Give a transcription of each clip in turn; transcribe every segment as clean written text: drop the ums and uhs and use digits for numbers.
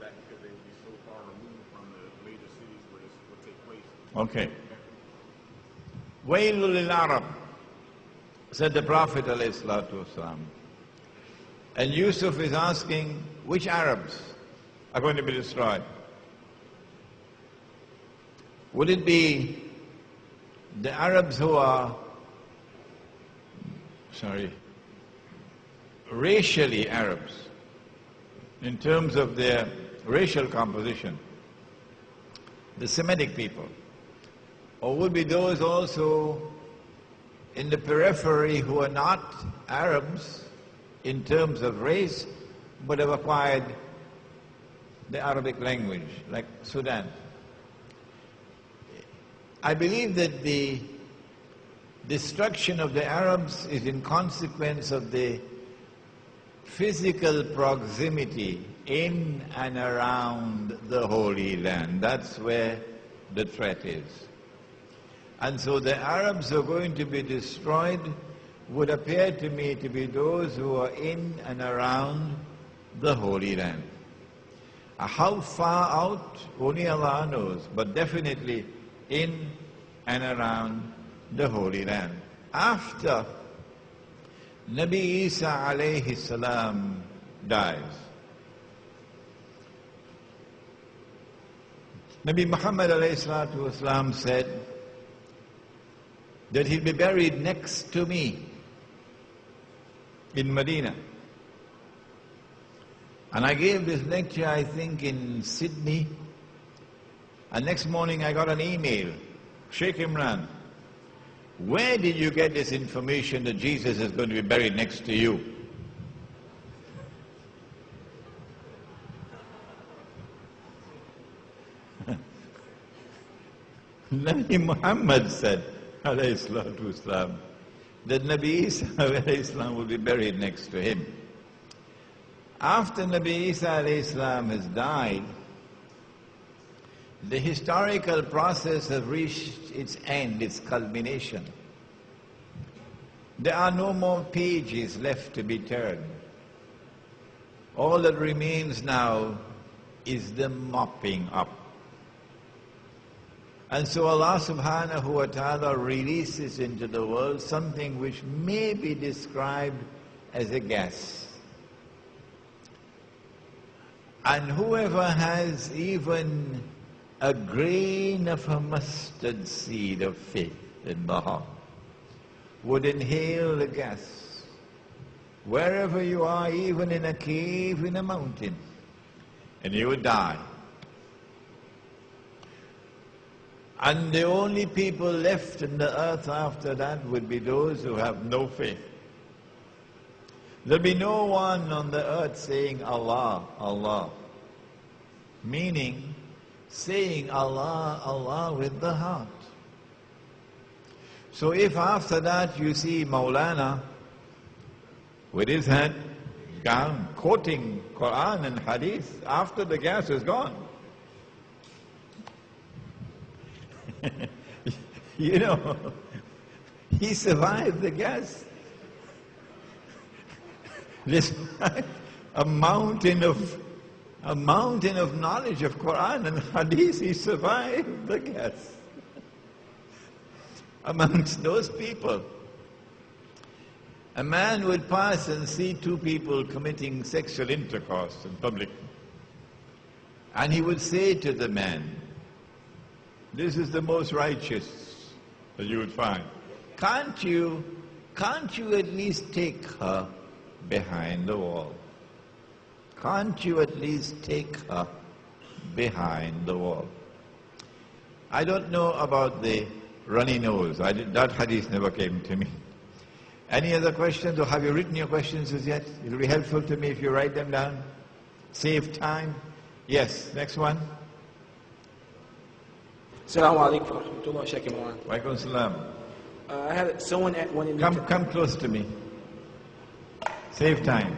that because they would be so far removed from the major cities where this would take place. Okay. Wailul lil Arab, said the Prophet ﷺ. And Yusuf is asking, which Arabs are going to be destroyed? Would it be the Arabs who are, racially Arabs, in terms of their racial composition, the Semitic people? Or would be those also in the periphery who are not Arabs in terms of race, but have acquired the Arabic language, like Sudan? I believe that the destruction of the Arabs is in consequence of the physical proximity in and around the Holy Land. That's where the threat is. And so the Arabs who are going to be destroyed would appear to me to be those who are in and around the Holy Land. How far out, only Allah knows, but definitely in and around the Holy Land. After Nabi Isa alayhi salam dies, Nabi Muhammad alayhi salatu wasalam said that he'll be buried next to me in Medina. And I gave this lecture, I think, in Sydney. And next morning I got an email, Sheikh Imran, where did you get this information that Jesus is going to be buried next to you? Nabi Muhammad said, alayhi salatu wasalam, that Nabi Isa alayhi salam will be buried next to him. After Nabi Isa alayhi salam has died, the historical process has reached its end, its culmination. There are no more pages left to be turned. All that remains now is the mopping up. And so Allah subhanahu wa ta'ala releases into the world something which may be described as a gas. And whoever has even a grain of a mustard seed of faith in the heart would inhale the gas. Wherever you are, even in a cave, in a mountain, and you would die. And the only people left in the earth after that would be those who have no faith. There'll be no one on the earth saying Allah, Allah, meaning saying Allah, Allah with the heart. So if after that you see Maulana with his head down, quoting Quran and Hadith, after the gas is gone, you know, he survived the gas. Despite a mountain of knowledge of Quran and Hadith, he survived the gas. Amongst those people, a man would pass and see two people committing sexual intercourse in public. And he would say to the man, this is the most righteous that you would find. Can't you at least take her behind the wall? Can't you at least take her behind the wall? I don't know about the runny nose. That hadith never came to me. Any other questions, or have you written your questions as yet? It will be helpful to me if you write them down. Save time. Yes, next one. Assalamu alaikum wa rahmatullah, Sheikh Imran. Wa alaikum salam. I had someone at one in the... Come close to me. Save time.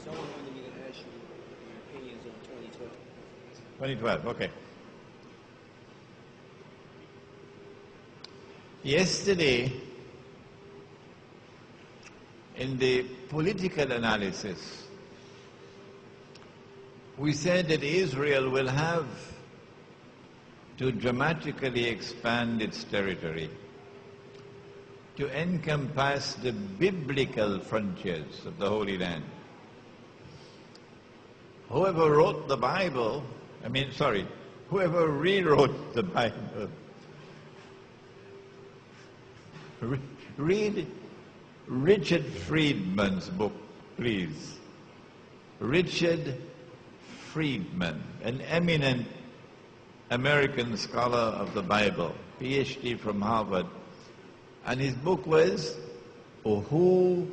Someone wanted me to ask you your opinions on 2012. 2012, okay. Yesterday, in the political analysis, we said that Israel will have to dramatically expand its territory to encompass the biblical frontiers of the Holy Land. Whoever wrote the Bible, whoever rewrote the Bible, read Richard Friedman's book, please. Richard Friedman, an eminent American scholar of the Bible, PhD from Harvard, and his book was Who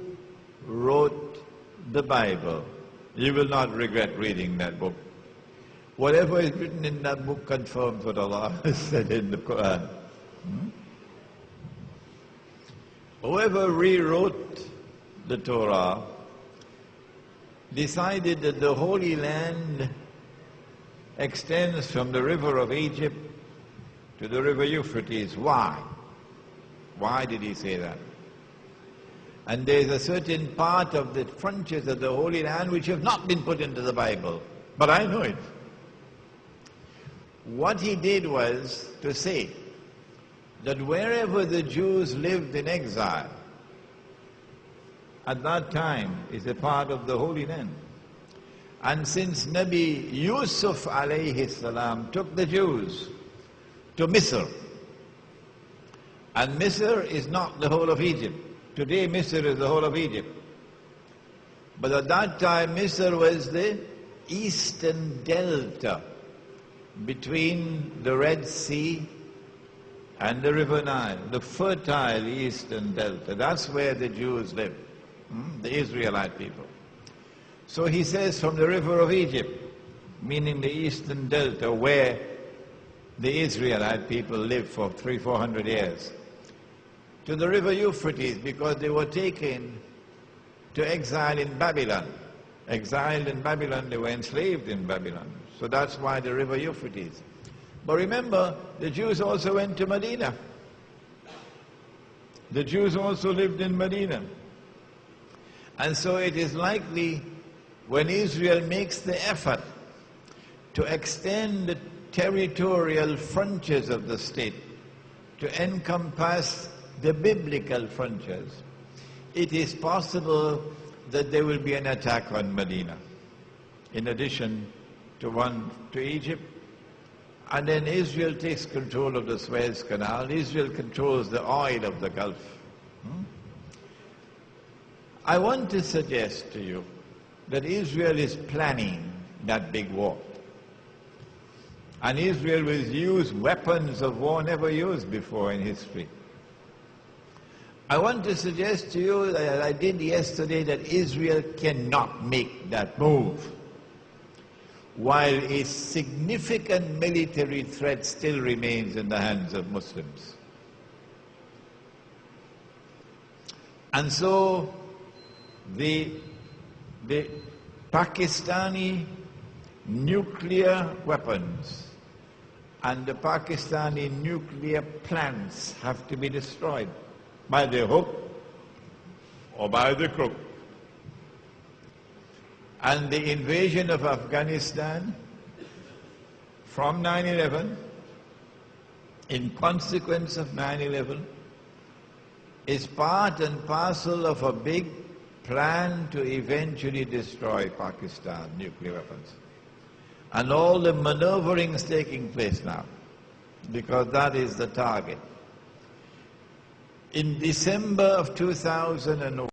Wrote the Bible? You will not regret reading that book. Whatever is written in that book confirms what Allah has said in the Quran. Whoever rewrote the Torah decided that the Holy Land extends from the river of Egypt to the river Euphrates. Why? Why did he say that? And there is a certain part of the frontiers of the Holy Land which have not been put into the Bible, but I know it. What he did was to say that wherever the Jews lived in exile, at that time is a part of the Holy Land. And since Nabi Yusuf alayhi salam took the Jews to Misr, and Misr is not the whole of Egypt. Today Misr is the whole of Egypt. But at that time Misr was the eastern delta between the Red Sea and the River Nile, the fertile eastern delta. That's where the Jews lived, the Israelite people. So he says from the river of Egypt, meaning the eastern delta where the Israelite people lived for 300-400 years, to the river Euphrates, because they were taken to exile in Babylon. Exiled in Babylon, they were enslaved in Babylon. So that's why the river Euphrates. But remember, the Jews also went to Medina. The Jews also lived in Medina. And so it is likely when Israel makes the effort to extend the territorial frontiers of the state to encompass the biblical frontiers, it is possible that there will be an attack on Medina, in addition to one to Egypt. And then Israel takes control of the Suez Canal. Israel controls the oil of the Gulf. I want to suggest to you that Israel is planning that big war. And Israel will use weapons of war never used before in history. I want to suggest to you that I did yesterday that Israel cannot make that move while a significant military threat still remains in the hands of Muslims. And so the Pakistani nuclear weapons and the Pakistani nuclear plants have to be destroyed by the hook or by the crook. And the invasion of Afghanistan from 9/11, in consequence of 9/11, is part and parcel of a big plan to eventually destroy Pakistan nuclear weapons. And all the maneuvering is taking place now, because that is the target. In December of 2001,